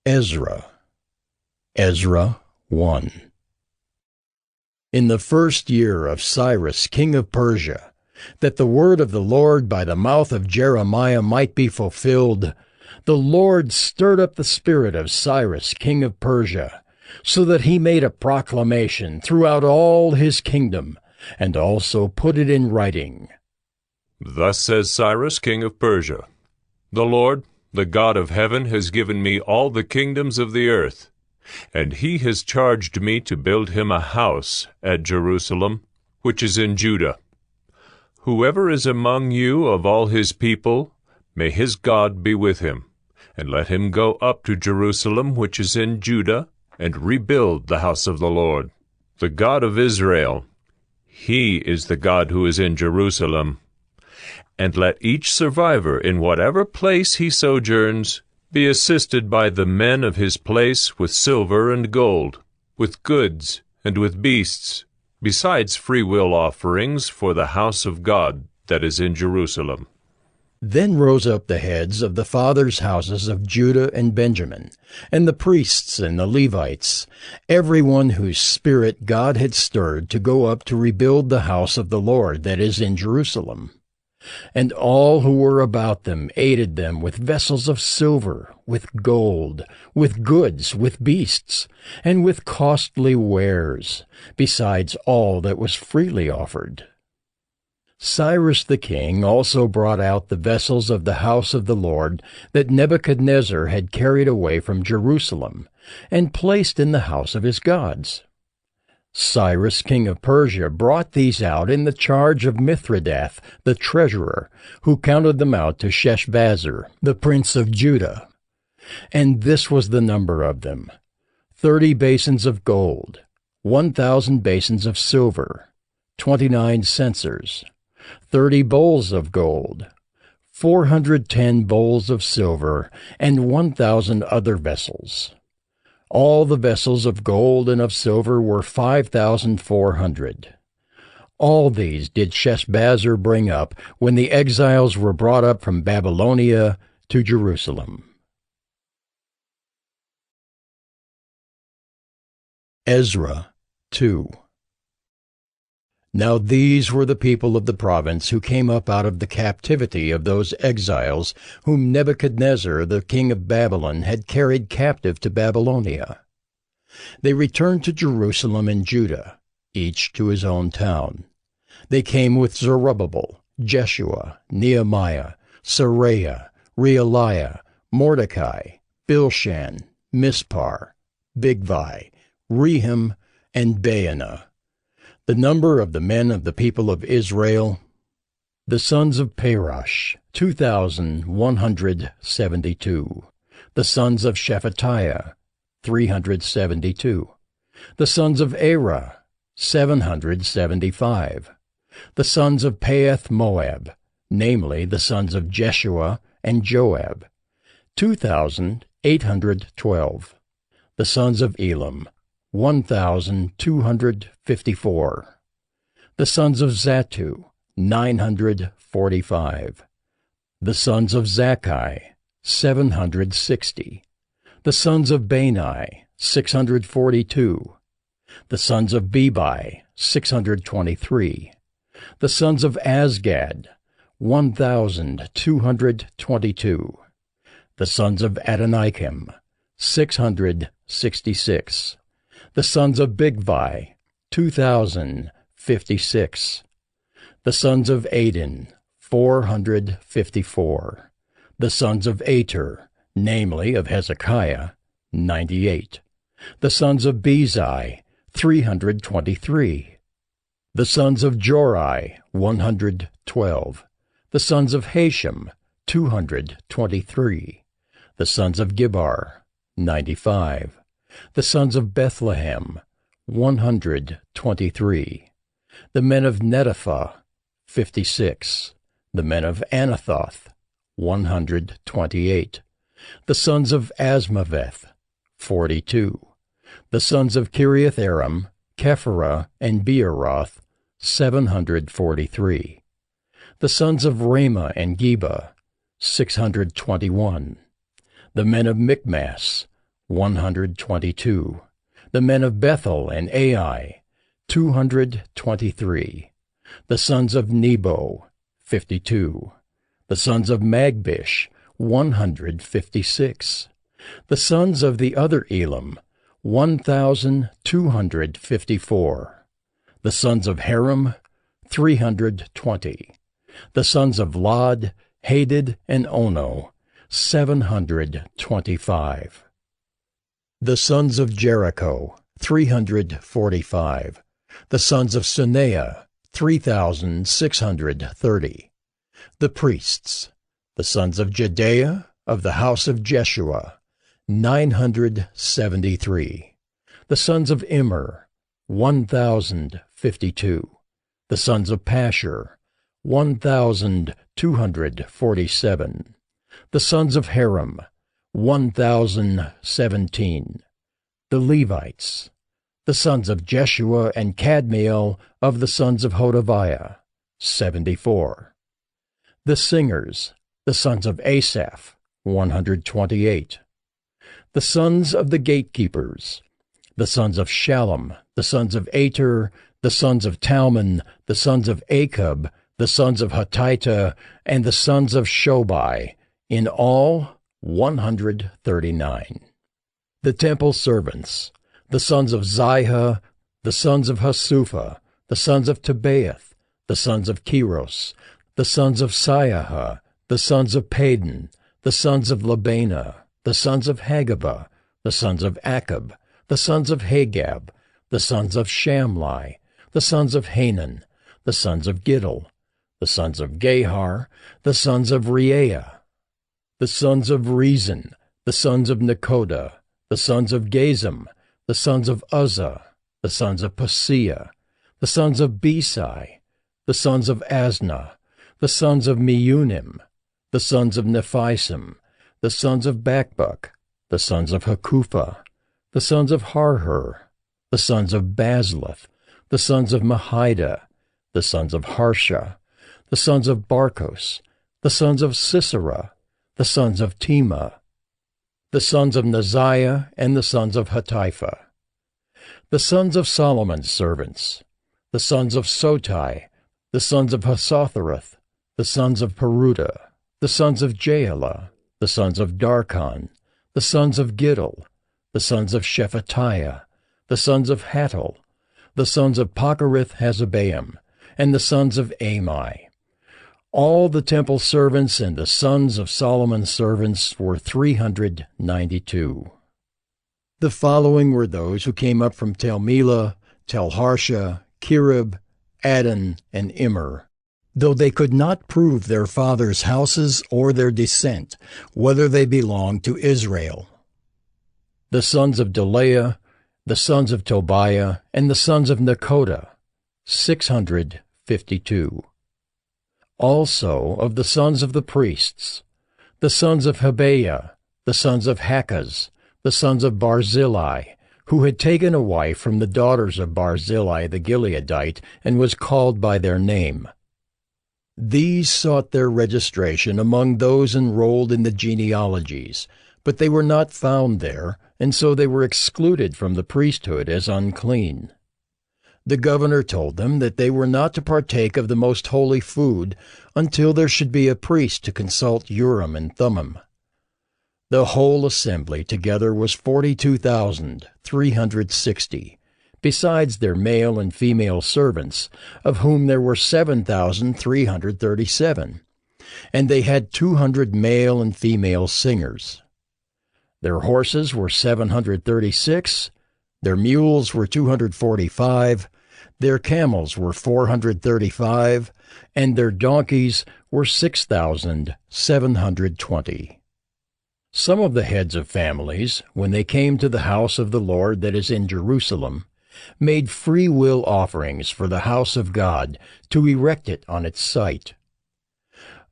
Ezra. Ezra 1. In the first year of Cyrus king of Persia, that the word of the Lord by the mouth of Jeremiah might be fulfilled, the Lord stirred up the spirit of Cyrus king of Persia, so that he made a proclamation throughout all his kingdom, and also put it in writing. Thus says Cyrus king of Persia, The Lord, the God of heaven, has given me all the kingdoms of the earth, and he has charged me to build him a house at Jerusalem, which is in Judah. Whoever is among you of all his people, may his God be with him, and let him go up to Jerusalem, which is in Judah, and rebuild the house of the Lord, the God of Israel. He is the God who is in Jerusalem. And let each survivor in whatever place he sojourns be assisted by the men of his place with silver and gold, with goods and with beasts, besides freewill offerings for the house of God that is in Jerusalem. Then rose up the heads of the fathers' houses of Judah and Benjamin, and the priests and the Levites, every one whose spirit God had stirred to go up to rebuild the house of the Lord that is in Jerusalem. And all who were about them aided them with vessels of silver, with gold, with goods, with beasts, and with costly wares, besides all that was freely offered. Cyrus the king also brought out the vessels of the house of the Lord that Nebuchadnezzar had carried away from Jerusalem, and placed in the house of his gods. Cyrus king of Persia brought these out in the charge of Mithridath the treasurer, who counted them out to Sheshbazzar, the prince of Judah. And this was the number of them: 30 basins of gold, 1,000 basins of silver, 29 censers, 30 bowls of gold, 410 bowls of silver, and 1,000 other vessels. All the vessels of gold and of silver were 5,400. All these did Sheshbazzar bring up when the exiles were brought up from Babylonia to Jerusalem. Ezra 2. Now these were the people of the province who came up out of the captivity of those exiles whom Nebuchadnezzar the king of Babylon had carried captive to Babylonia. They returned to Jerusalem and Judah, each to his own town. They came with Zerubbabel, Jeshua, Nehemiah, Seraiah, Realiah, Mordecai, Bilshan, Mispar, Bigvai, Rehum, and Baanah. The number of the men of the people of Israel, the sons of Parosh, 2,172. The sons of Shephatiah, 372. The sons of Era, 775. The sons of Paeth Moab, namely the sons of Jeshua and Joab, 2,812. The sons of Elam, 1,254. The sons of Zattu, 945. The sons of Zakkai, 760. The sons of Bani, 642. The sons of Bebai, 623. The sons of Azgad, 1,222. The sons of Adonikim, 666. The sons of Bigvai, 2,056. The sons of Adin, 454. The sons of Ater, namely of Hezekiah, 98. The sons of Bezai, 323. The sons of Jorai, 112. The sons of Hashem, 223. The sons of Gibbar, 95. The sons of Bethlehem, 123. The men of Netopha, 56. The men of Anathoth, 128. The sons of Asmaveth, 42. The sons of Kiriath-Aram, Kephirah, and Beeroth, 743. The sons of Ramah and Geba, 621. The men of Michmas, 122. The men of Bethel and Ai, 223. The sons of Nebo, 52. The sons of Magbish, 156. The sons of the other Elam, 1,254. The sons of Haram, 320. The sons of Lod, Hadid, and Ono, 725. The sons of Jericho, 345. The sons of Suneah, 3,630. The priests, the sons of Jedaiah, of the house of Jeshua, 973. The sons of Immer, 1,052. The sons of Pashur, 1,247. The sons of Haram, 1,017. The Levites, the sons of Jeshua and Kadmiel of the sons of Hodaviah, 74. The singers, the sons of Asaph, 128. The sons of the gatekeepers, the sons of Shallum, the sons of Ater, the sons of Talmon, the sons of Akub, the sons of Hatita, and the sons of Shobai, in all 139. The temple servants, the sons of Ziha, the sons of Hasupha, the sons of Tebaoth, the sons of Keros, the sons of Siaha, the sons of Padon, the sons of Labana, the sons of Hagabah, the sons of Akab, the sons of Hagab, the sons of Shamlai, the sons of Hanan, the sons of Giddel, the sons of Gahar, the sons of Reaiah, the sons of Rezin, the sons of Nekoda, the sons of Gazam, the sons of Uzzah, the sons of Paseah, the sons of Besai, the sons of Asnah, the sons of Meunim, the sons of Nephisim, the sons of Bakbuk, the sons of Hakupha, the sons of Harhur, the sons of Bazluth, the sons of Mahida, the sons of Harsha, the sons of Barkos, the sons of Sisera, the sons of Tema, the sons of Naziah, and the sons of Hatipha. The sons of Solomon's servants, the sons of Sotai, the sons of Hasothereth, the sons of Peruda, the sons of Jaala, the sons of Darkon, the sons of Giddel, the sons of Shephatiah, the sons of Hattil, the sons of Pochereth-Hazzebaim, and the sons of Amai. All the temple servants and the sons of Solomon's servants were 392. The following were those who came up from Tel-Melah, Tel-Harsha, Kirib, Adon, and Immer, though they could not prove their fathers' houses or their descent, whether they belonged to Israel. The sons of Delaiah, the sons of Tobiah, and the sons of Nekoda, 652. Also of the sons of the priests, the sons of Habiah, the sons of Hakaz, the sons of Barzillai, who had taken a wife from the daughters of Barzillai the Gileadite, and was called by their name. These sought their registration among those enrolled in the genealogies, but they were not found there, and so they were excluded from the priesthood as unclean. The governor told them that they were not to partake of the most holy food until there should be a priest to consult Urim and Thummim. The whole assembly together was 42,360, besides their male and female servants, of whom there were 7,337, and they had 200 male and female singers. Their horses were 736, their mules were 245, their camels were 435, and their donkeys were 6,720. Some of the heads of families, when they came to the house of the Lord that is in Jerusalem, made free will offerings for the house of God to erect it on its site.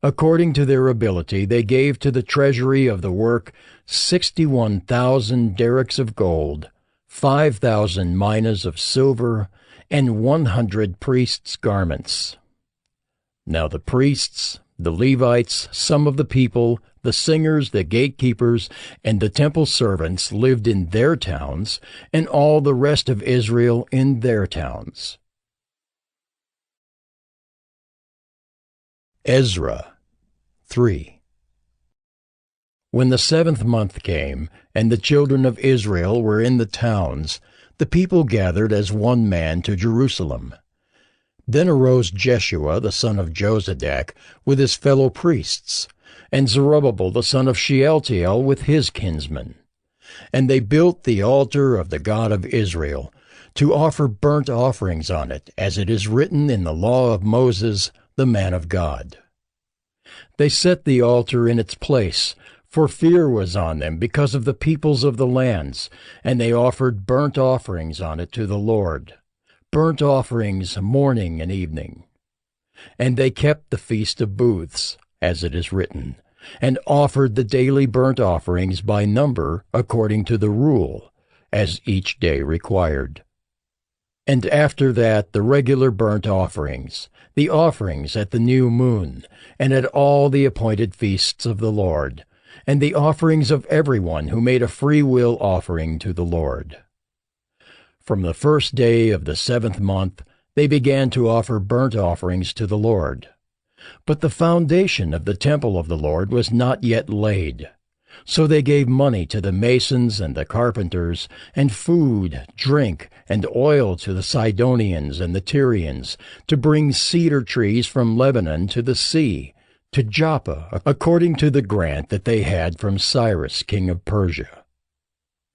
According to their ability, they gave to the treasury of the work 61,000 derricks of gold, 5,000 minas of silver, and 100 priests' garments. Now the priests, The Levites, some of the people, the singers, the gatekeepers, and the temple servants lived in their towns, and all the rest of Israel in their towns. Ezra 3. When the 7th month came, and the children of Israel were in the towns, the people gathered as one man to Jerusalem. Then arose Jeshua the son of Jozadak with his fellow priests, and Zerubbabel the son of Shealtiel with his kinsmen. And they built the altar of the God of Israel, to offer burnt offerings on it, as it is written in the law of Moses, the man of God. They set the altar in its place, for fear was on them because of the peoples of the lands, and they offered burnt offerings on it to the Lord, burnt offerings morning and evening. And they kept the Feast of Booths, as it is written, and offered the daily burnt offerings by number according to the rule, as each day required. And after that the regular burnt offerings, the offerings at the new moon, and at all the appointed feasts of the Lord, and the offerings of everyone who made a free will offering to the Lord. From the first day of the 7th month they began to offer burnt offerings to the Lord. But the foundation of the temple of the Lord was not yet laid. So they gave money to the masons and the carpenters, and food, drink, and oil to the Sidonians and the Tyrians, to bring cedar trees from Lebanon to the sea, to Joppa, according to the grant that they had from Cyrus king of Persia.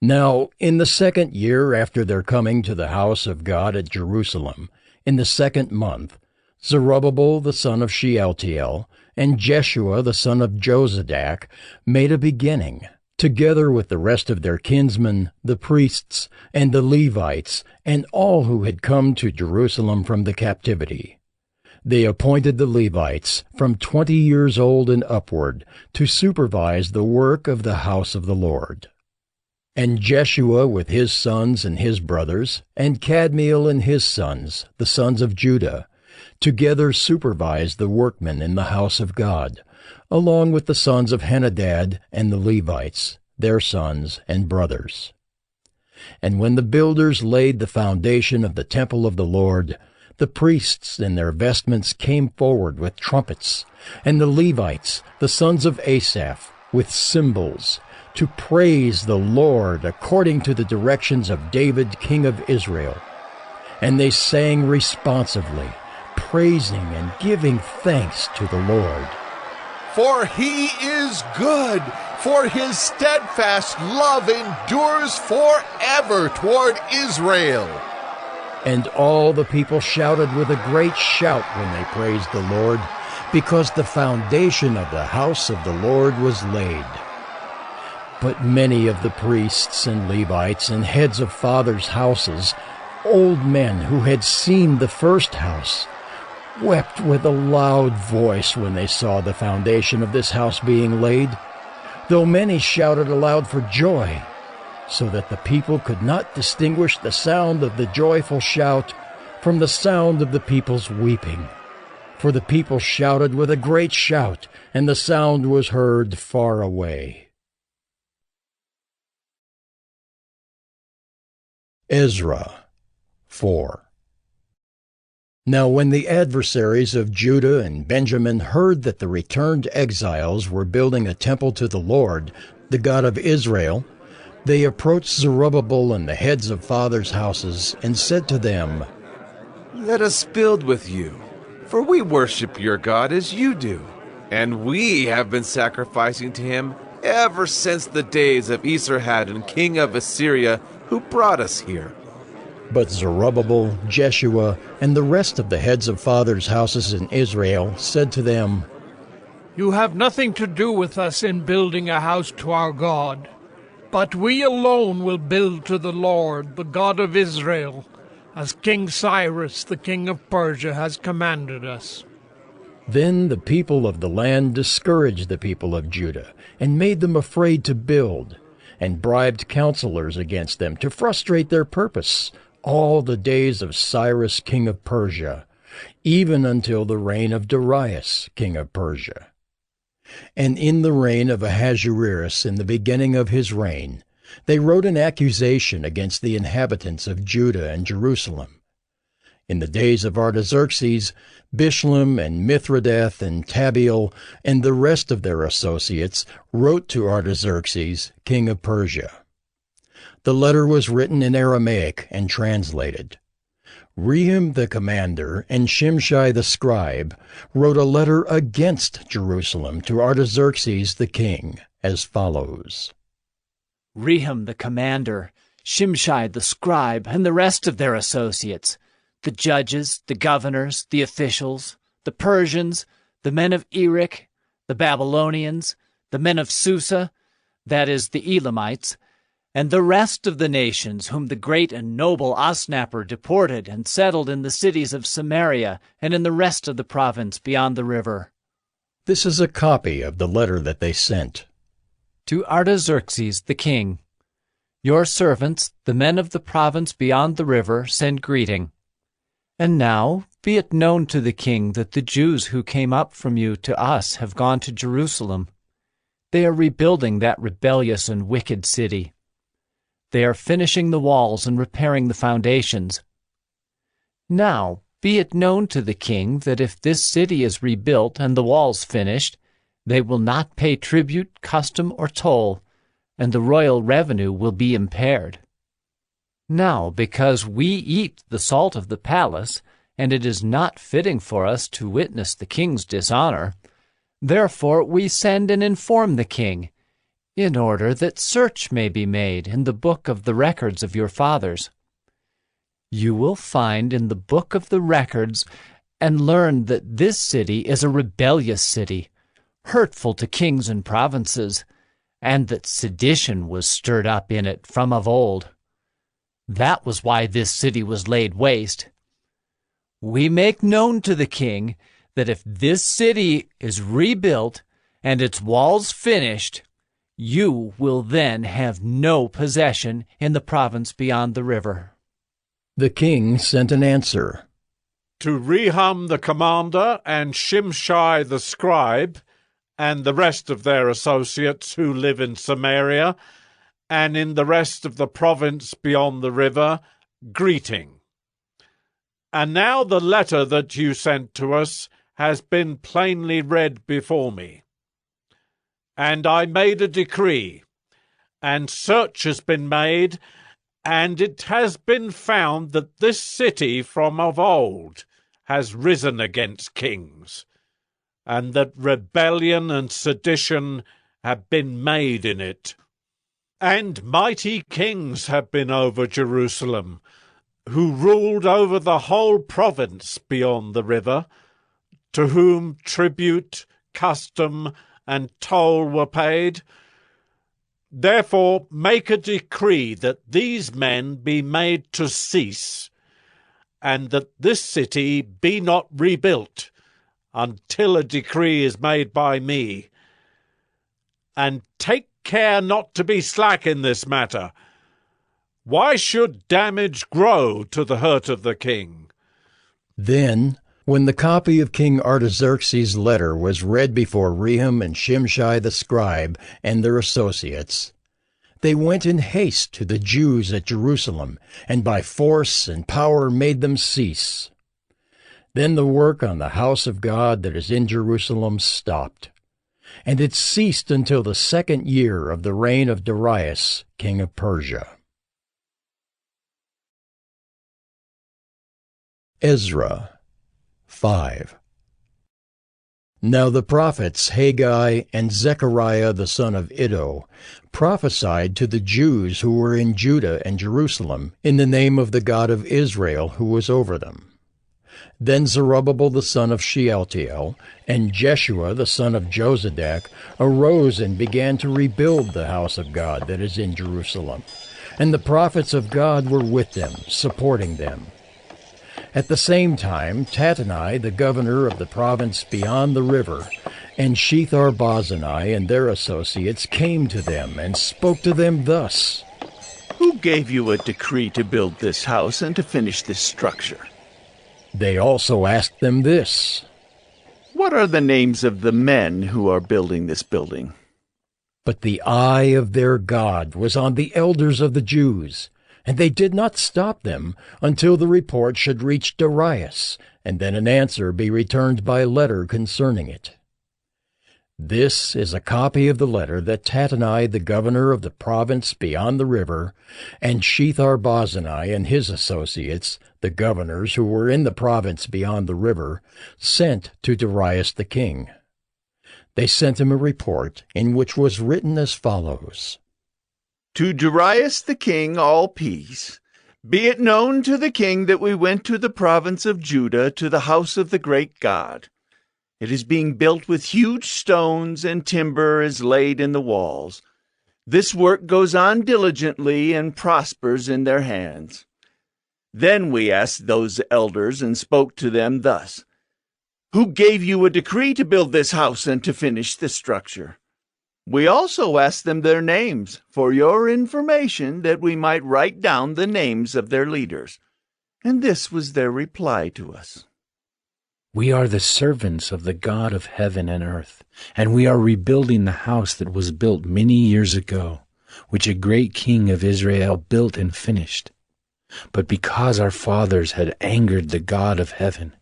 Now, in the 2nd year after their coming to the house of God at Jerusalem, in the 2nd month, Zerubbabel the son of Shealtiel, and Jeshua the son of Jozadak made a beginning, together with the rest of their kinsmen, the priests, and the Levites, and all who had come to Jerusalem from the captivity. They appointed the Levites from 20 years old and upward to supervise the work of the house of the Lord. And Jeshua with his sons and his brothers, and Kadmiel and his sons, the sons of Judah, together supervised the workmen in the house of God, along with the sons of Henadad and the Levites, their sons and brothers. And when the builders laid the foundation of the temple of the Lord, the priests in their vestments came forward with trumpets, and the Levites, the sons of Asaph, with cymbals, to praise the Lord according to the directions of David king of Israel. And they sang responsively, praising and giving thanks to the Lord. For he is good, for his steadfast love endures forever toward Israel. And all the people shouted with a great shout when they praised the Lord, because the foundation of the house of the Lord was laid. But many of the priests and Levites and heads of fathers' houses, old men who had seen the first house, wept with a loud voice when they saw the foundation of this house being laid, though many shouted aloud for joy, so that the people could not distinguish the sound of the joyful shout from the sound of the people's weeping. For the people shouted with a great shout, and the sound was heard far away. Ezra 4. Now when the adversaries of Judah and Benjamin heard that the returned exiles were building a temple to the Lord, the God of Israel, they approached Zerubbabel and the heads of fathers' houses, and said to them, Let us build with you, for we worship your God as you do, and we have been sacrificing to him ever since the days of Esarhaddon, king of Assyria, who brought us here. But Zerubbabel, Jeshua, and the rest of the heads of fathers' houses in Israel said to them, You have nothing to do with us in building a house to our God, but we alone will build to the Lord, the God of Israel, as King Cyrus, the king of Persia, has commanded us. Then the people of the land discouraged the people of Judah, and made them afraid to build, and bribed counselors against them to frustrate their purpose all the days of Cyrus king of Persia, even until the reign of Darius, king of Persia. And in the reign of Ahasuerus, in the beginning of his reign, they wrote an accusation against the inhabitants of Judah and Jerusalem. In the days of Artaxerxes, Bishlam and Mithridath and Tabeel and the rest of their associates wrote to Artaxerxes, king of Persia. The letter was written in Aramaic and translated. Rehum the commander and Shimshai the scribe wrote a letter against Jerusalem to Artaxerxes the king, as follows. Rehum the commander, Shimshai the scribe, and the rest of their associates, the judges, the governors, the officials, the Persians, the men of Erech, the Babylonians, the men of Susa, that is, the Elamites, and the rest of the nations whom the great and noble Osnapper deported and settled in the cities of Samaria and in the rest of the province beyond the river. This is a copy of the letter that they sent. To Artaxerxes the king, your servants, the men of the province beyond the river, send greeting. And now be it known to the king that the Jews who came up from you to us have gone to Jerusalem. They are rebuilding that rebellious and wicked city. They are finishing the walls and repairing the foundations. Now be it known to the king that if this city is rebuilt and the walls finished, they will not pay tribute, custom, or toll, and the royal revenue will be impaired. Now, because we eat the salt of the palace, and it is not fitting for us to witness the king's dishonor, therefore we send and inform the king, in order that search may be made in the book of the records of your fathers. You will find in the book of the records and learn that this city is a rebellious city, hurtful to kings and provinces, and that sedition was stirred up in it from of old. That was why this city was laid waste. We make known to the king that if this city is rebuilt and its walls finished, you will then have no possession in the province beyond the river. The king sent an answer. To Rehum the commander and Shimshai the scribe, and the rest of their associates who live in Samaria, and in the rest of the province beyond the river, greeting. And now the letter that you sent to us has been plainly read before me. And I made a decree, and search has been made, and it has been found that this city from of old has risen against kings, and that rebellion and sedition have been made in it. And mighty kings have been over Jerusalem, who ruled over the whole province beyond the river, to whom tribute, custom, and toll were paid. Therefore make a decree that these men be made to cease, and that this city be not rebuilt until a decree is made by me. And take care not to be slack in this matter. Why should damage grow to the hurt of the king? Then, when the copy of King Artaxerxes' letter was read before Rehum and Shimshai the scribe and their associates, they went in haste to the Jews at Jerusalem, and by force and power made them cease. Then the work on the house of God that is in Jerusalem stopped, and it ceased until the 2nd year of the reign of Darius, king of Persia. Ezra 5. Now the prophets Haggai and Zechariah the son of Iddo prophesied to the Jews who were in Judah and Jerusalem in the name of the God of Israel who was over them. Then Zerubbabel the son of Shealtiel and Jeshua the son of Jozadak arose and began to rebuild the house of God that is in Jerusalem, and the prophets of God were with them, supporting them. At the same time, Tattenai, the governor of the province beyond the river, and Shethar-Bozenai and their associates came to them and spoke to them thus. Who gave you a decree to build this house and to finish this structure? They also asked them this: What are the names of the men who are building this building? But the eye of their God was on the elders of the Jews, and they did not stop them until the report should reach Darius, and then an answer be returned by letter concerning it. This is a copy of the letter that Tattenai, the governor of the province beyond the river, and Shethar-boznai and his associates, the governors who were in the province beyond the river, sent to Darius the king. They sent him a report in which was written as follows: To Darius the king, all peace. Be it known to the king that we went to the province of Judah, to the house of the great God. It is being built with huge stones, and timber is laid in the walls. This work goes on diligently and prospers in their hands. Then we asked those elders and spoke to them thus: Who gave you a decree to build this house and to finish this structure? We also asked them their names, for your information, that we might write down the names of their leaders. And this was their reply to us: We are the servants of the God of heaven and earth, and we are rebuilding the house that was built many years ago, which a great king of Israel built and finished. But because our fathers had angered the God of heaven,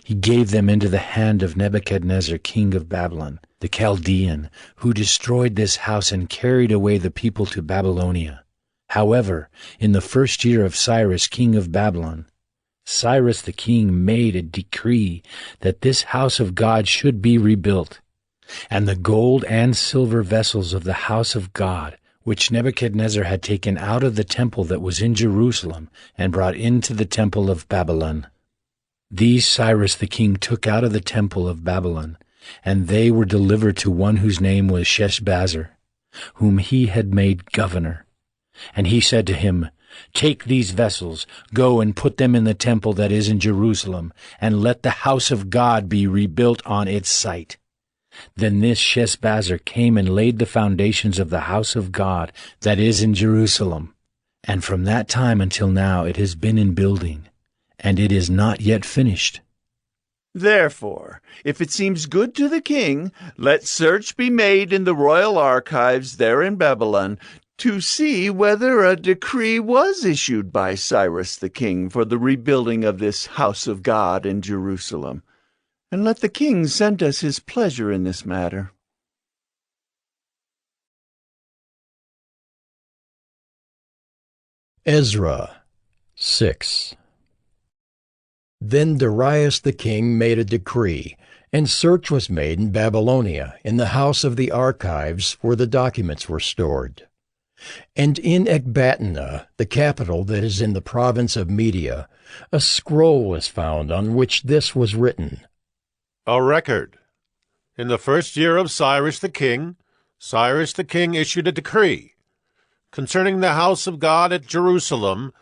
he gave them into the hand of Nebuchadnezzar, king of Babylon, the Chaldean, who destroyed this house and carried away the people to Babylonia. However, in the first year of Cyrus, king of Babylon, Cyrus the king made a decree that this house of God should be rebuilt, and the gold and silver vessels of the house of God, which Nebuchadnezzar had taken out of the temple that was in Jerusalem and brought into the temple of Babylon. These Cyrus the king took out of the temple of Babylon, and they were delivered to one whose name was Sheshbazzar, whom he had made governor. And he said to him, Take these vessels, go and put them in the temple that is in Jerusalem, and let the house of God be rebuilt on its site. Then this Sheshbazzar came and laid the foundations of the house of God that is in Jerusalem. And from that time until now it has been in building, and it is not yet finished. Therefore, if it seems good to the king, let search be made in the royal archives there in Babylon, to see whether a decree was issued by Cyrus the king for the rebuilding of this house of God in Jerusalem. And let the king send us his pleasure in this matter. Ezra 6. Then Darius the king made a decree, and search was made in Babylonia, in the house of the archives where the documents were stored. And in Ecbatana, the capital that is in the province of Media, a scroll was found on which this was written: A record. In the first year of Cyrus the king issued a decree. Concerning the house of God at Jerusalem,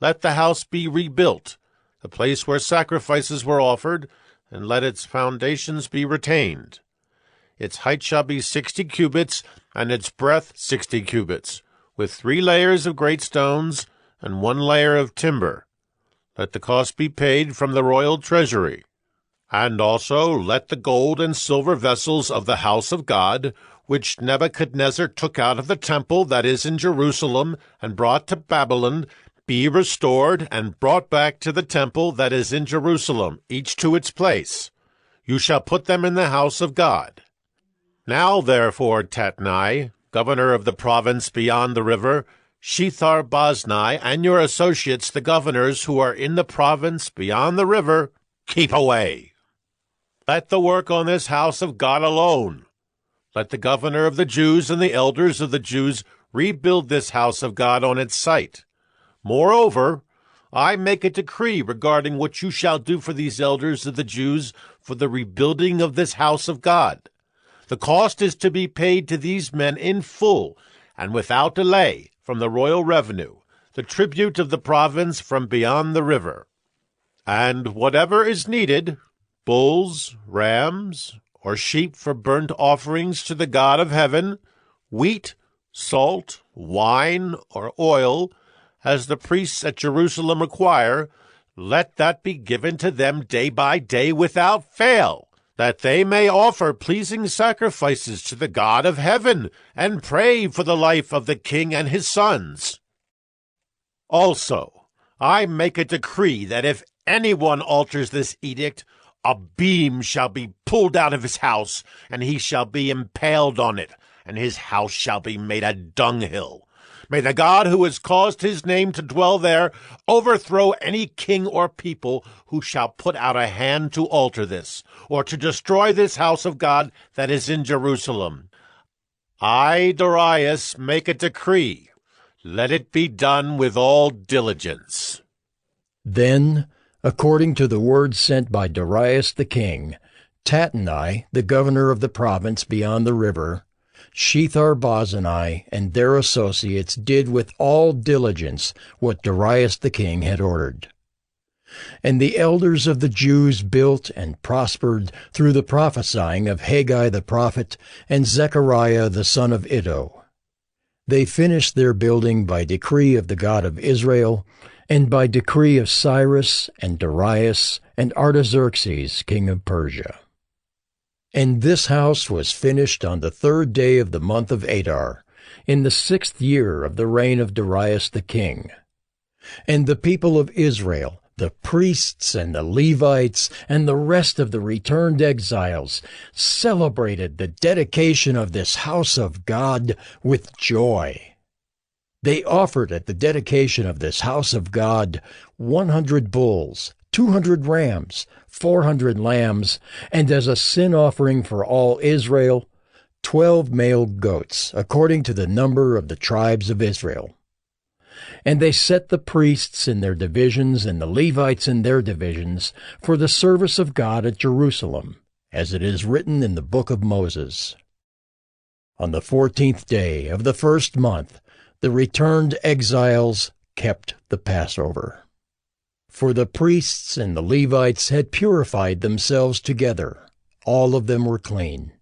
let the house be rebuilt, the place where sacrifices were offered, and let its foundations be retained. Its height shall be 60 cubits, and its breadth 60 cubits, with 3 layers of great stones and 1 layer of timber. Let the cost be paid from the royal treasury. And also let the gold and silver vessels of the house of God, which Nebuchadnezzar took out of the temple that is in Jerusalem and brought to Babylon, be restored and brought back to the temple that is in Jerusalem, each to its place. You shall put them in the house of God. Now, therefore, Tattenai, governor of the province beyond the river, Shethar-boznai, and your associates, the governors who are in the province beyond the river, keep away. Let the work on this house of God alone. Let the governor of the Jews and the elders of the Jews rebuild this house of God on its site. Moreover, I make a decree regarding what you shall do for these elders of the Jews for the rebuilding of this house of God. The cost is to be paid to these men in full and without delay from the royal revenue, the tribute of the province from beyond the river. And whatever is needed, bulls, rams, or sheep for burnt offerings to the God of heaven, wheat, salt, wine, or oil, as the priests at Jerusalem require, let that be given to them day by day without fail, that they may offer pleasing sacrifices to the God of heaven, and pray for the life of the king and his sons. Also, I make a decree that if anyone alters this edict, a beam shall be pulled out of his house, and he shall be impaled on it, and his house shall be made a dunghill. May the God who has caused his name to dwell there overthrow any king or people who shall put out a hand to alter this, or to destroy this house of God that is in Jerusalem. I, Darius, make a decree. Let it be done with all diligence. Then, according to the word sent by Darius the king, Tattenai, the governor of the province beyond the river, Shethar-Bozenai and their associates did with all diligence what Darius the king had ordered. And the elders of the Jews built and prospered through the prophesying of Haggai the prophet and Zechariah the son of Iddo. They finished their building by decree of the God of Israel, and by decree of Cyrus and Darius and Artaxerxes king of Persia. And this house was finished on the 3rd day of the month of Adar, in the 6th year of the reign of Darius the king. And the people of Israel, the priests and the Levites, and the rest of the returned exiles, celebrated the dedication of this house of God with joy. They offered at the dedication of this house of God 100 bulls, 200 rams, 400 lambs, and as a sin offering for all Israel, 12 male goats, according to the number of the tribes of Israel. And they set the priests in their divisions and the Levites in their divisions for the service of God at Jerusalem, as it is written in the book of Moses. On the 14th day of the 1st month, the returned exiles kept the Passover. For the priests and the Levites had purified themselves together. All of them were clean.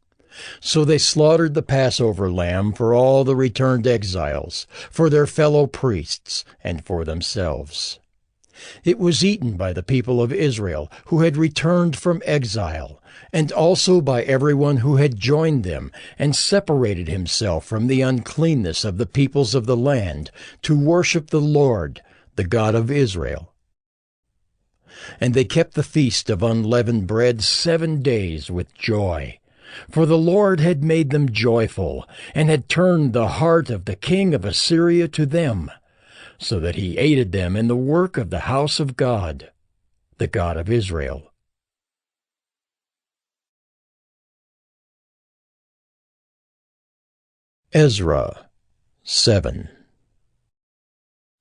So they slaughtered the Passover lamb for all the returned exiles, for their fellow priests, and for themselves. It was eaten by the people of Israel who had returned from exile, and also by everyone who had joined them and separated himself from the uncleanness of the peoples of the land to worship the Lord, the God of Israel. And they kept the feast of unleavened bread 7 days with joy. For the Lord had made them joyful, and had turned the heart of the king of Assyria to them, so that he aided them in the work of the house of God, the God of Israel. Ezra 7.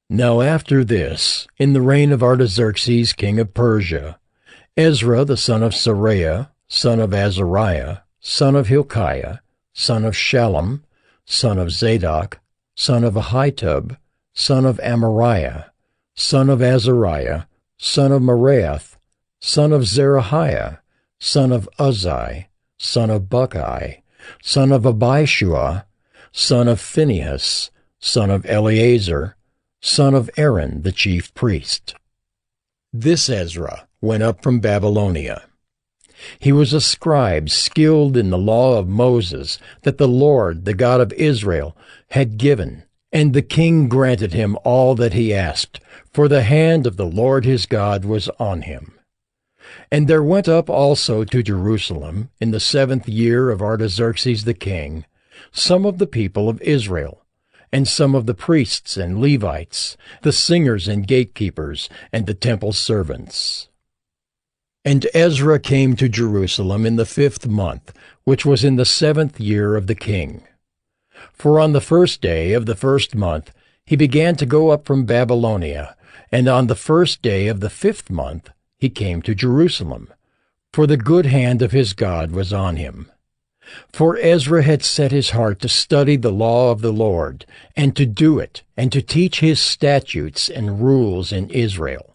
Now after this, in the reign of Artaxerxes king of Persia, Ezra the son of Seraiah, son of Azariah, son of Hilkiah, son of Shallum, son of Zadok, son of Ahitub, son of Amariah, son of Azariah, son of Meraioth, son of Zerahiah, son of Uzzi, son of Buckai, son of Abishua, son of Phinehas, son of Eleazar, son of Aaron the chief priest. This Ezra went up from Babylonia. He was a scribe skilled in the law of Moses that the Lord, the God of Israel, had given, and the king granted him all that he asked, for the hand of the Lord his God was on him. And there went up also to Jerusalem, in the 7th year of Artaxerxes the king, some of the people of Israel, and some of the priests and Levites, the singers and gatekeepers, and the temple servants. And Ezra came to Jerusalem in the 5th month, which was in the 7th year of the king. For on the 1st day of the 1st month he began to go up from Babylonia, and on the 1st day of the 5th month he came to Jerusalem, for the good hand of his God was on him. For Ezra had set his heart to study the law of the Lord, and to do it, and to teach his statutes and rules in Israel.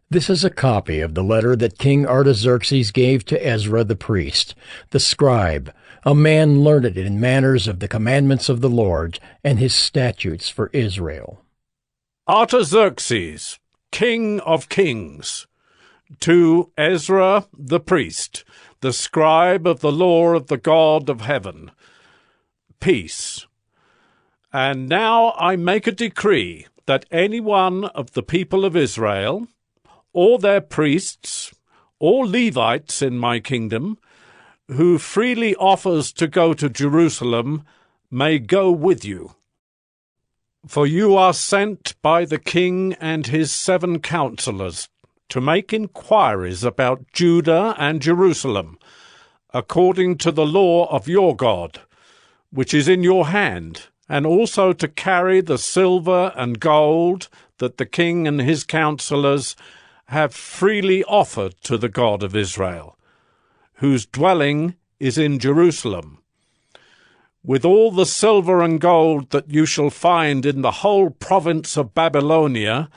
This is a copy of the letter that King Artaxerxes gave to Ezra the priest, the scribe, a man learned in manners of the commandments of the Lord and his statutes for Israel. Artaxerxes, King of Kings, to Ezra the priest, the scribe of the law of the God of heaven, peace. And now I make a decree that any one of the people of Israel, or their priests, or Levites in my kingdom, who freely offers to go to Jerusalem, may go with you. For you are sent by the king and his 7 counselors to make inquiries about Judah and Jerusalem, according to the law of your God, which is in your hand, and also to carry the silver and gold that the king and his counselors have freely offered to the God of Israel, whose dwelling is in Jerusalem, with all the silver and gold that you shall find in the whole province of Babylonia,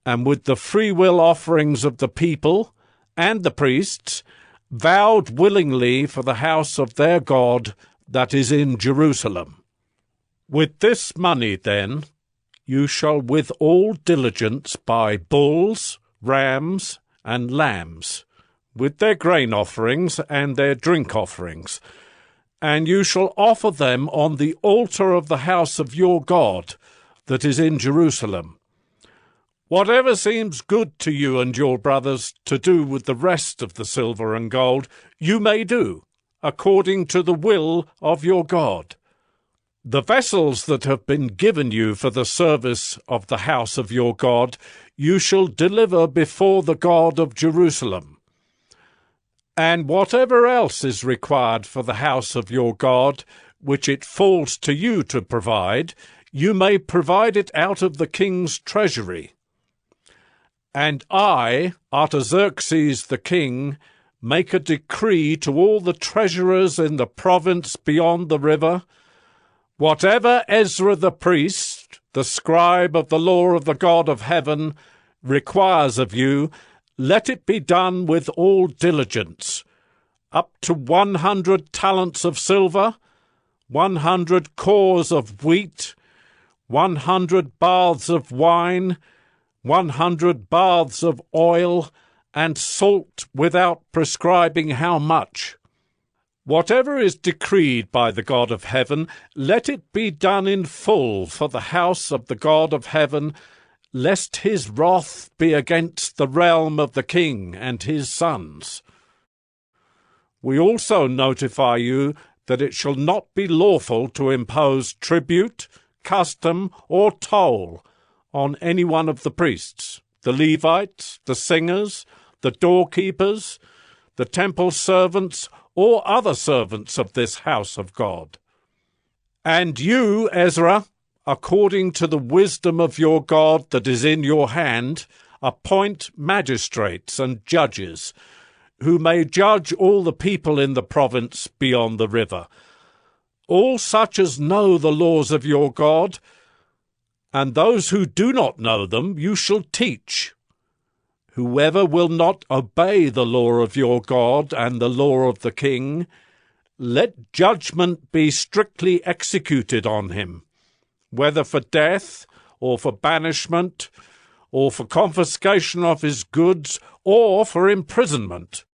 and with the freewill offerings of the people and the priests, vowed willingly for the house of their God that is in Jerusalem. With this money, then, you shall with all diligence buy bulls, rams, and lambs, with their grain offerings and their drink offerings, and you shall offer them on the altar of the house of your God that is in Jerusalem. Whatever seems good to you and your brothers to do with the rest of the silver and gold, you may do, according to the will of your God. The vessels that have been given you for the service of the house of your God, you shall deliver before the God of Jerusalem. And whatever else is required for the house of your God, which it falls to you to provide, you may provide it out of the king's treasury. And I, Artaxerxes the king, make a decree to all the treasurers in the province beyond the river, whatever Ezra the priest, the scribe of the law of the God of heaven, requires of you, let it be done with all diligence, up to 100 talents of silver, 100 cores of wheat, 100 baths of wine, 100 baths of oil, and salt without prescribing how much. Whatever is decreed by the God of heaven, let it be done in full for the house of the God of heaven, lest his wrath be against the realm of the king and his sons. We also notify you that it shall not be lawful to impose tribute, custom, or toll on any one of the priests, the Levites, the singers, the doorkeepers, the temple servants, or other servants of this house of God. And you, Ezra, according to the wisdom of your God that is in your hand, appoint magistrates and judges, who may judge all the people in the province beyond the river, all such as know the laws of your God, and those who do not know them you shall teach. Whoever will not obey the law of your God and the law of the king, let judgment be strictly executed on him, whether for death, or for banishment, or for confiscation of his goods, or for imprisonment.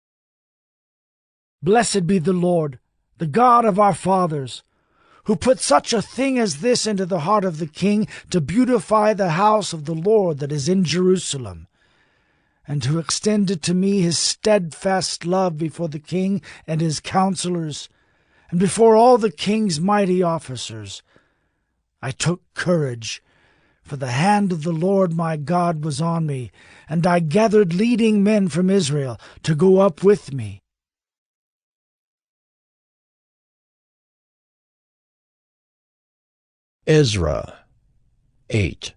Blessed be the Lord, the God of our fathers, who put such a thing as this into the heart of the king, to beautify the house of the Lord that is in Jerusalem, and to extend to me his steadfast love before the king and his counselors, and before all the king's mighty officers. I took courage, for the hand of the Lord my God was on me, and I gathered leading men from Israel to go up with me. Ezra 8.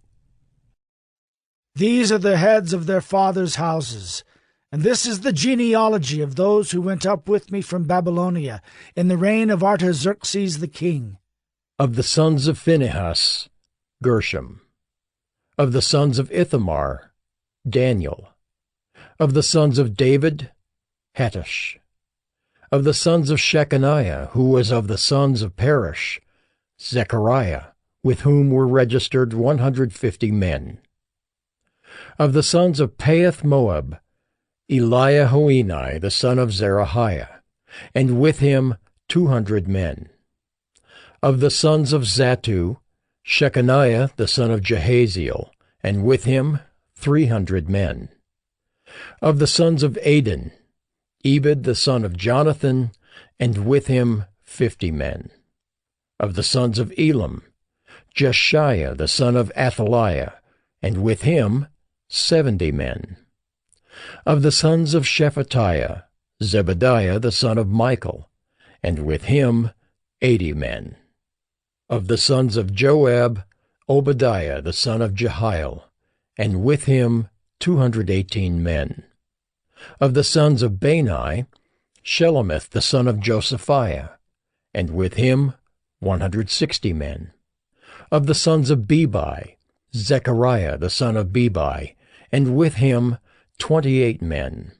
These are the heads of their fathers' houses, and this is the genealogy of those who went up with me from Babylonia in the reign of Artaxerxes the king. Of the sons of Phinehas, Gershom. Of the sons of Ithamar, Daniel. Of the sons of David, Hattush. Of the sons of Shechaniah, who was of the sons of Perish, Zechariah, with whom were registered 150 men. Of the sons of Pahath-Moab, Eliahoenai the son of Zerahiah, and with him 200 men. Of the sons of Zattu, Shechaniah the son of Jehaziel, and with him 300 men. Of the sons of Adin, Ebed the son of Jonathan, and with him 50 men. Of the sons of Elam, Jeshiah the son of Athaliah, and with him 70 men. Of the sons of Shephatiah, Zebadiah the son of Michael, and with him 80 men. Of the sons of Joab, Obadiah the son of Jehiel, and with him 218 men. Of the sons of Bani, Shelomith the son of Josephiah, and with him 160 men. Of the sons of Bebai, Zechariah the son of Bebai, and with him 28 men.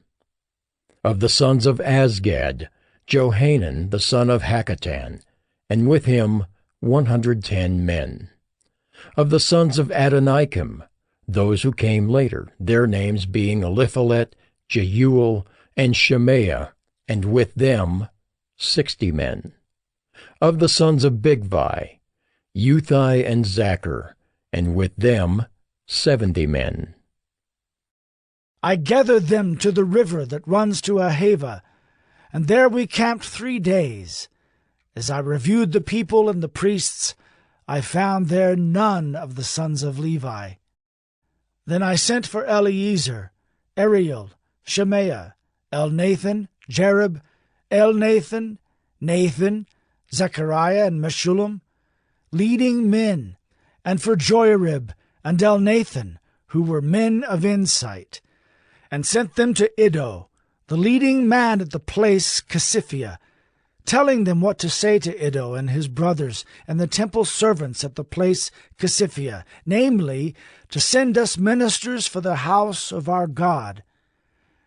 Of the sons of Azgad, Johanan the son of Hakatan, and with him 110 men. Of the sons of Adonikam, those who came later, their names being Eliphalet, Jeuel, and Shemaiah, and with them 60 men. Of the sons of Bigvai, Uthai and Zachar, and with them 70 men. I gathered them to the river that runs to Ahava, and there we camped 3 days. As I reviewed the people and the priests, I found there none of the sons of Levi. Then I sent for Eleazar, Ariel, Shemaiah, Elnathan, Jerib, Elnathan, Nathan, Zechariah, and Meshullam, leading men, and for Joiarib and Elnathan, who were men of insight, and sent them to Iddo, the leading man at the place Casiphia, telling them what to say to Iddo and his brothers and the temple servants at the place Casiphia, namely, to send us ministers for the house of our God.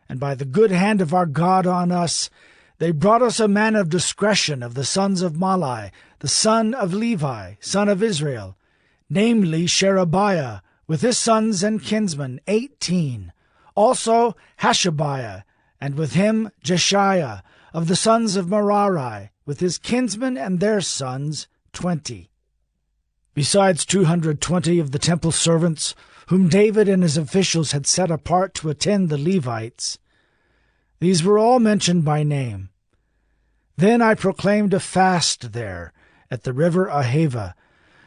And by the good hand of our God on us, they brought us a man of discretion of the sons of Malai, the son of Levi, son of Israel, namely Sherebiah, with his sons and kinsmen 18, also Hashabiah, and with him Jeshiah, of the sons of Merari, with his kinsmen and their sons 20. Besides 220 of the temple servants, whom David and his officials had set apart to attend the Levites. These were all mentioned by name. Then I proclaimed a fast there, at the river Ahava,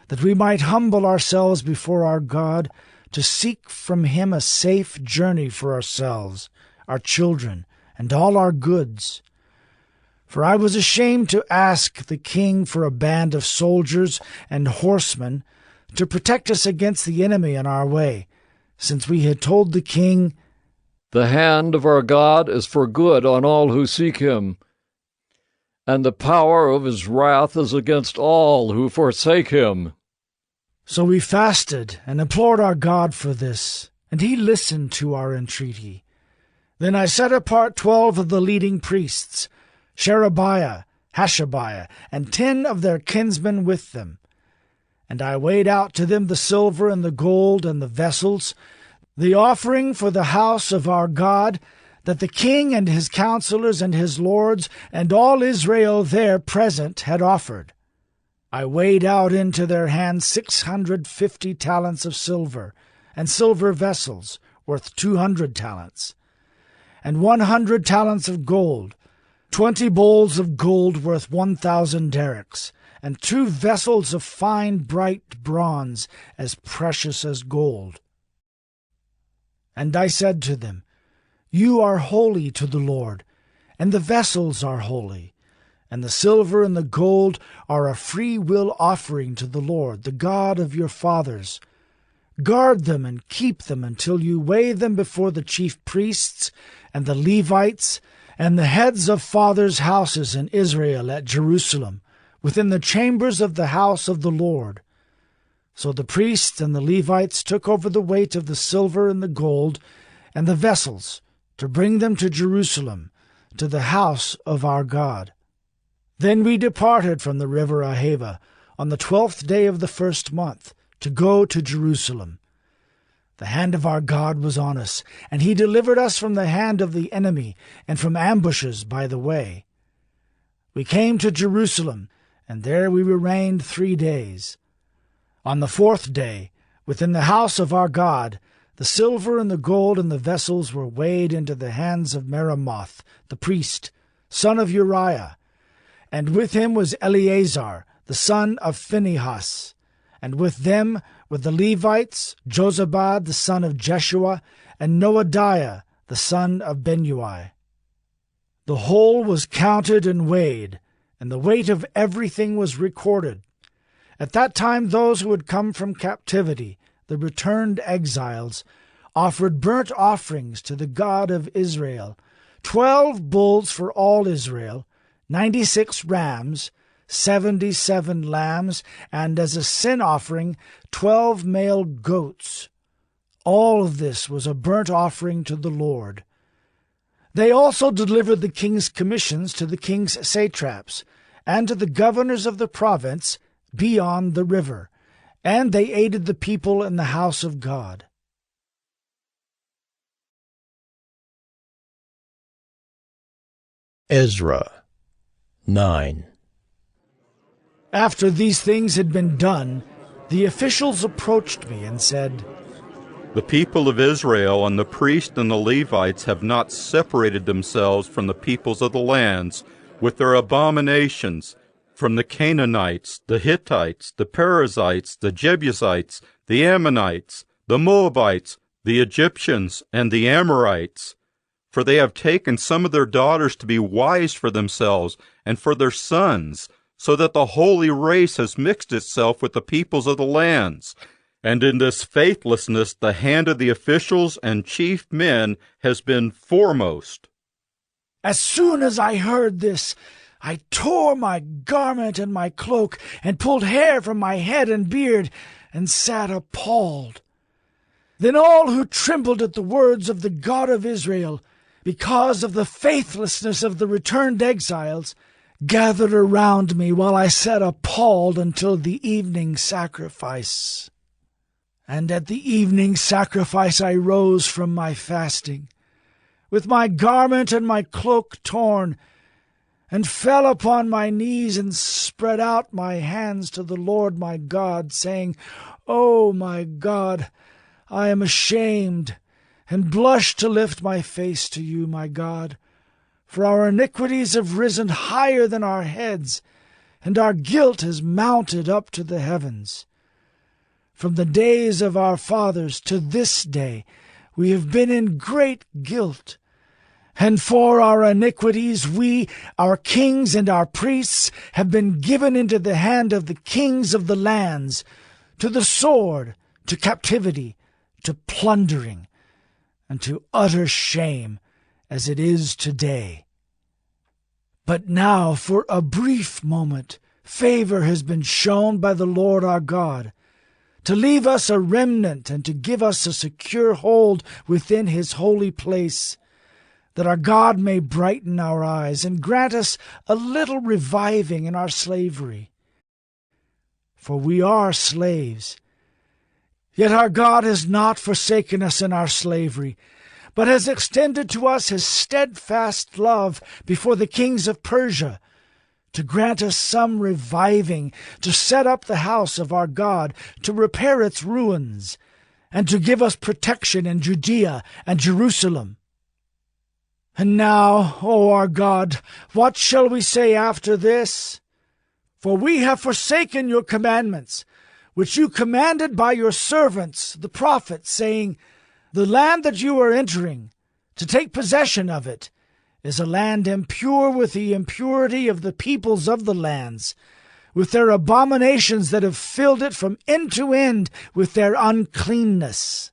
that we might humble ourselves before our God, to seek from him a safe journey for ourselves, our children, and all our goods. For I was ashamed to ask the king for a band of soldiers and horsemen to protect us against the enemy on our way, since we had told the king, "The hand of our God is for good on all who seek him, and the power of his wrath is against all who forsake him." So we fasted and implored our God for this, and he listened to our entreaty. Then I set apart 12 of the leading priests, Sherebiah, Hashabiah, and 10 of their kinsmen with them. And I weighed out to them the silver and the gold and the vessels, the offering for the house of our God, that the king and his counselors and his lords and all Israel there present had offered. I weighed out into their hands 650 talents of silver, and silver vessels worth 200 talents, and 100 talents of gold, 20 bowls of gold worth 1,000 derricks, and 2 vessels of fine bright bronze as precious as gold. And I said to them, You are holy to the Lord, and the vessels are holy, and the silver and the gold are a free will offering to the Lord, the God of your fathers. Guard them and keep them until you weigh them before the chief priests and the Levites and the heads of fathers' houses in Israel at Jerusalem, within the chambers of the house of the Lord. So the priests and the Levites took over the weight of the silver and the gold and the vessels to bring them to Jerusalem, to the house of our God. Then we departed from the river Ahava on the 12th day of the 1st month to go to Jerusalem. The hand of our God was on us, and he delivered us from the hand of the enemy and from ambushes by the way. We came to Jerusalem, and there we remained 3 days. On the 4th day, within the house of our God, the silver and the gold and the vessels were weighed into the hands of Meremoth, the priest, son of Uriah, and with him was Eleazar, the son of Phinehas, and with them were the Levites, Jozabad, the son of Jeshua, and Noadiah, the son of Benui. The whole was counted and weighed, and the weight of everything was recorded. At that time those who had come from captivity, the returned exiles, offered burnt offerings to the God of Israel, 12 bulls for all Israel, 96 rams, 77 lambs, and as a sin offering 12 male goats. All of this was a burnt offering to the Lord. They also delivered the king's commissions to the king's satraps, and to the governors of the province beyond the river, and they aided the people in the house of God. Ezra 9. After these things had been done, the officials approached me and said, The people of Israel and the priests and the Levites have not separated themselves from the peoples of the lands with their abominations, from the Canaanites, the Hittites, the Perizzites, the Jebusites, the Ammonites, the Moabites, the Egyptians, and the Amorites. For they have taken some of their daughters to be wives for themselves and for their sons, so that the holy race has mixed itself with the peoples of the lands. And in this faithlessness the hand of the officials and chief men has been foremost. As soon as I heard this, I tore my garment and my cloak, and pulled hair from my head and beard, and sat appalled. Then all who trembled at the words of the God of Israel, because of the faithlessness of the returned exiles, gathered around me while I sat appalled until the evening sacrifice. And at the evening sacrifice I rose from my fasting, with my garment and my cloak torn, and fell upon my knees and spread out my hands to the Lord my God, saying, O my God, I am ashamed, and blush to lift my face to you, my God. For our iniquities have risen higher than our heads, and our guilt has mounted up to the heavens. From the days of our fathers to this day we have been in great guilt. And for our iniquities we, our kings and our priests, have been given into the hand of the kings of the lands, to the sword, to captivity, to plundering, and to utter shame, as it is today. But now, for a brief moment, favor has been shown by the Lord our God, to leave us a remnant and to give us a secure hold within his holy place, that our God may brighten our eyes and grant us a little reviving in our slavery. For we are slaves. Yet our God has not forsaken us in our slavery, but has extended to us his steadfast love before the kings of Persia, to grant us some reviving, to set up the house of our God, to repair its ruins, and to give us protection in Judea and Jerusalem. And now, O our God, what shall we say after this? For we have forsaken your commandments, which you commanded by your servants, the prophets, saying, The land that you are entering, to take possession of it, is a land impure with the impurity of the peoples of the lands, with their abominations that have filled it from end to end with their uncleanness.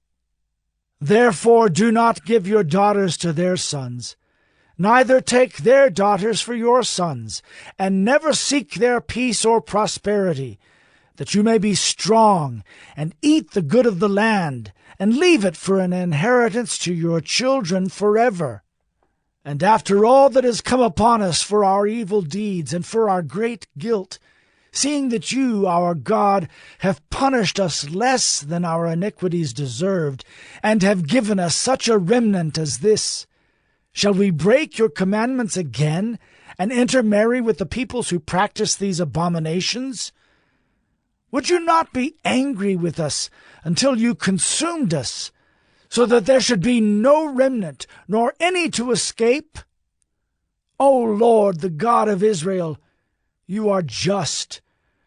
Therefore do not give your daughters to their sons, neither take their daughters for your sons, and never seek their peace or prosperity, that you may be strong, and eat the good of the land, and leave it for an inheritance to your children forever. And after all that has come upon us for our evil deeds and for our great guilt, seeing that you, our God, have punished us less than our iniquities deserved, and have given us such a remnant as this? Shall we break your commandments again, and intermarry with the peoples who practice these abominations? Would you not be angry with us until you consumed us, so that there should be no remnant, nor any to escape? O Lord, the God of Israel, you are just,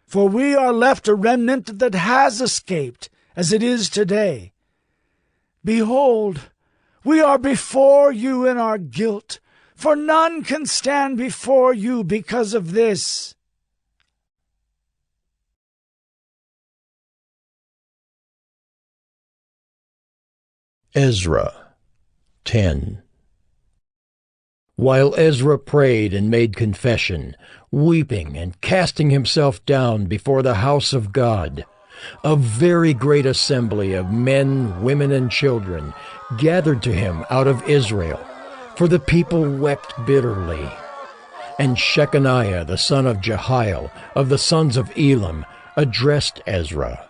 for we are left a remnant that has escaped, as it is today. Behold, we are before you in our guilt, for none can stand before you because of this. Ezra 10. While Ezra prayed and made confession, weeping and casting himself down before the house of God, a very great assembly of men, women, and children gathered to him out of Israel, for the people wept bitterly. And Shechaniah the son of Jehiel, of the sons of Elam, addressed Ezra.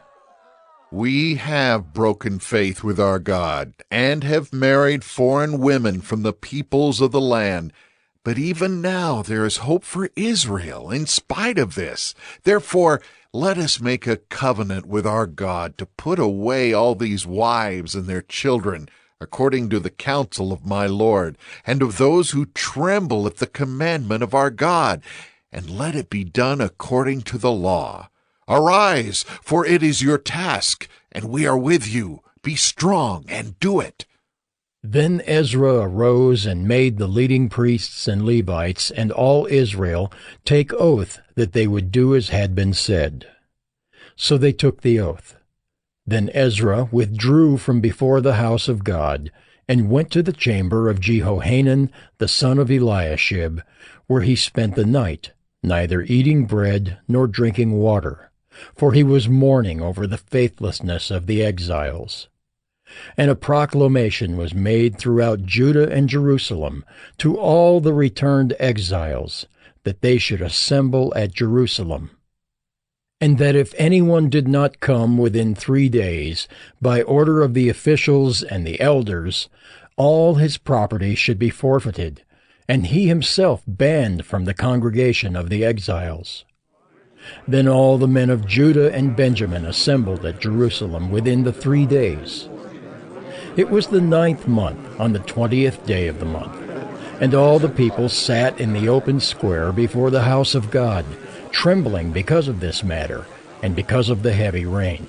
We have broken faith with our God, and have married foreign women from the peoples of the land. But even now there is hope for Israel in spite of this. Therefore, let us make a covenant with our God to put away all these wives and their children, according to the counsel of my Lord, and of those who tremble at the commandment of our God, and let it be done according to the law. Arise, for it is your task, and we are with you. Be strong and do it. Then Ezra arose and made the leading priests and Levites and all Israel take oath that they would do as had been said. So they took the oath. Then Ezra withdrew from before the house of God, and went to the chamber of Jehohanan the son of Eliashib, where he spent the night, neither eating bread nor drinking water, for he was mourning over the faithlessness of the exiles. And a proclamation was made throughout Judah and Jerusalem to all the returned exiles, that they should assemble at Jerusalem, and that if anyone did not come within 3 days, by order of the officials and the elders, all his property should be forfeited, and he himself banned from the congregation of the exiles. Then all the men of Judah and Benjamin assembled at Jerusalem within the 3 days. It was the 9th month, on the 20th day of the month, and all the people sat in the open square before the house of God, trembling because of this matter, and because of the heavy rain.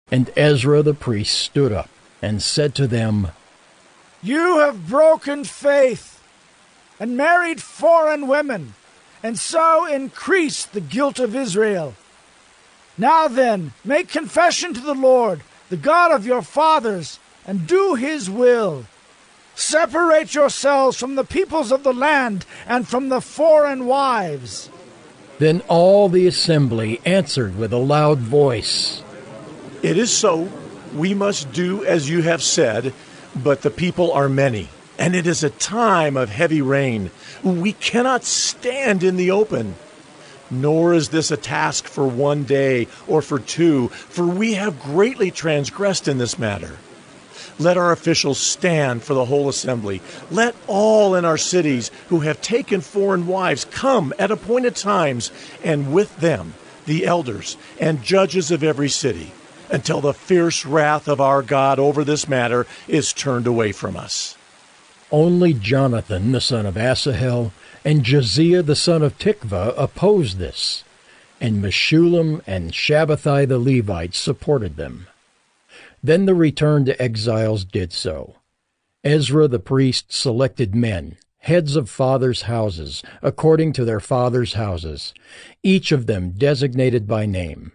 And Ezra the priest stood up, and said to them, You have broken faith, and married foreign women, and so increased the guilt of Israel. Now then, make confession to the Lord, the God of your fathers, and do his will. Separate yourselves from the peoples of the land and from the foreign wives. Then all the assembly answered with a loud voice, It is so. We must do as you have said, but the people are many, and it is a time of heavy rain. We cannot stand in the open. Nor is this a task for 1 day or for 2, for we have greatly transgressed in this matter. Let our officials stand for the whole assembly. Let all in our cities who have taken foreign wives come at appointed times, and with them the elders and judges of every city, until the fierce wrath of our God over this matter is turned away from us. Only Jonathan the son of Asahel and Josiah the son of Tikvah opposed this, and Meshullam and Shabbathai the Levites supported them. Then the returned exiles did so. Ezra the priest selected men, heads of fathers' houses, according to their fathers' houses, each of them designated by name.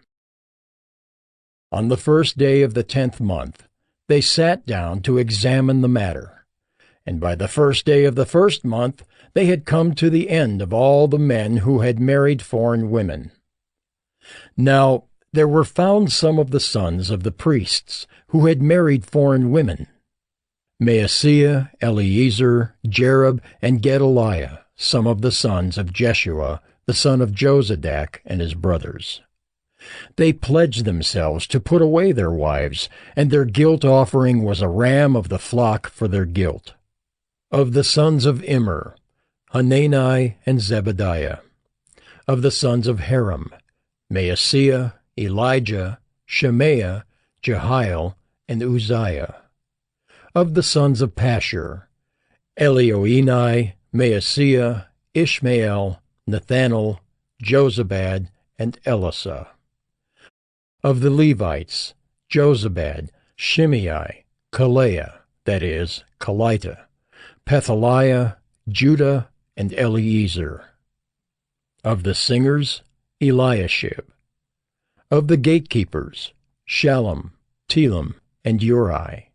On the 1st day of the 10th month, they sat down to examine the matter. And by the 1st day of the 1st month, they had come to the end of all the men who had married foreign women. Now there were found some of the sons of the priests who had married foreign women: Maaseiah, Eleazar, Jerub, and Gedaliah, some of the sons of Jeshua, the son of Josadak, and his brothers. They pledged themselves to put away their wives, and their guilt offering was a ram of the flock for their guilt. Of the sons of Immer, Hanani and Zebediah. Of the sons of Haram, Maaseiah, Elijah, Shemaiah, Jehiel, and Uzziah. Of the sons of Pashur, Elioenai, Maaseiah, Ishmael, Nethanel, Jozabad, and Elisah. Of the Levites, Jozabad, Shimei, Kaleah, that is, Kelita, Pethaliah, Judah, and Eliezer. Of the singers, Eliashib. Of the gatekeepers, Shallum, Telem, and Uri.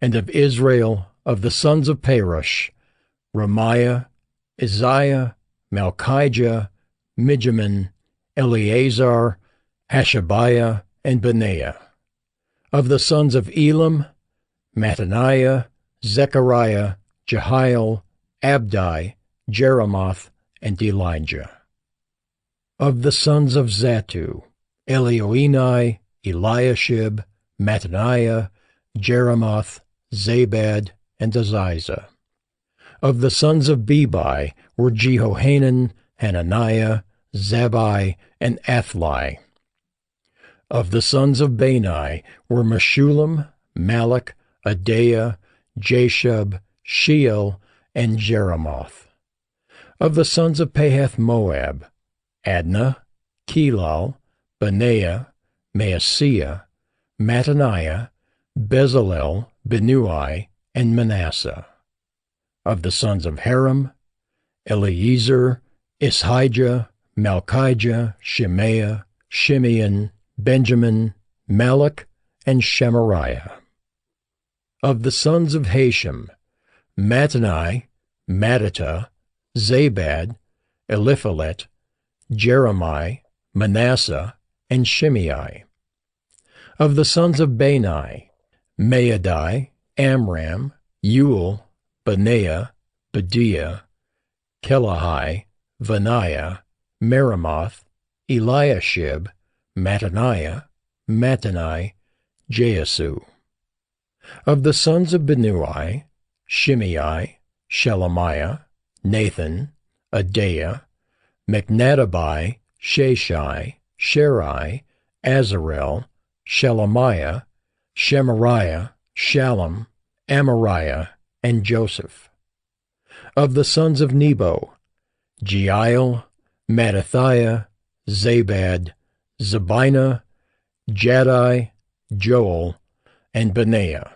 And of Israel, of the sons of Parosh, Ramiah, Isaiah, Malchijah, Mijamin, Eleazar, Hashabiah, and Benaiah. Of the sons of Elam, Mattaniah, Zechariah, Jehiel, Abdi, Jeremoth, and Elijah. Of the sons of Zattu, Elioenai, Eliashib, Mattaniah, Jeremoth, Zabad, and Aziza. Of the sons of Bebai were Jehohanan, Hananiah, Zabai, and Athli. Of the sons of Bani were Meshullam, Malach, Adaiah, Jashub, Sheol, and Jeremoth. Of the sons of Pahath-Moab, Adnah, Kelal, Benaiah, Maaseiah, Mattaniah, Bezalel, Benui, and Manasseh. Of the sons of Haram, Eliezer, Ishijah, Malchijah, Shemaiah, Shimeon, Benjamin, Malach, and Shemariah. Of the sons of Hashem, Mattani, Mattata, Zabad, Eliphalet, Jeremiah, Manasseh, and Shimei. Of the sons of Bani, Maadai, Amram, Uel, Benaiah, Bediah, Kelahai, Vaniah, Meremoth, Eliashib, Mattaniah, Mattani, Jeasu. Of the sons of Benui, Shimei, Shelemiah, Nathan, Adaiah, Mechnadabai, Sheshai, Sherai, Azarel, Shelemiah, Shemariah, Shallum, Amariah, and Joseph. Of the sons of Nebo, Jeiel, Mattathiah, Zabad, Zabina, Jaddai, Joel, and Benaiah.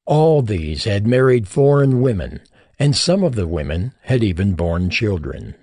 All these had married foreign women, and some of the women had even borne children.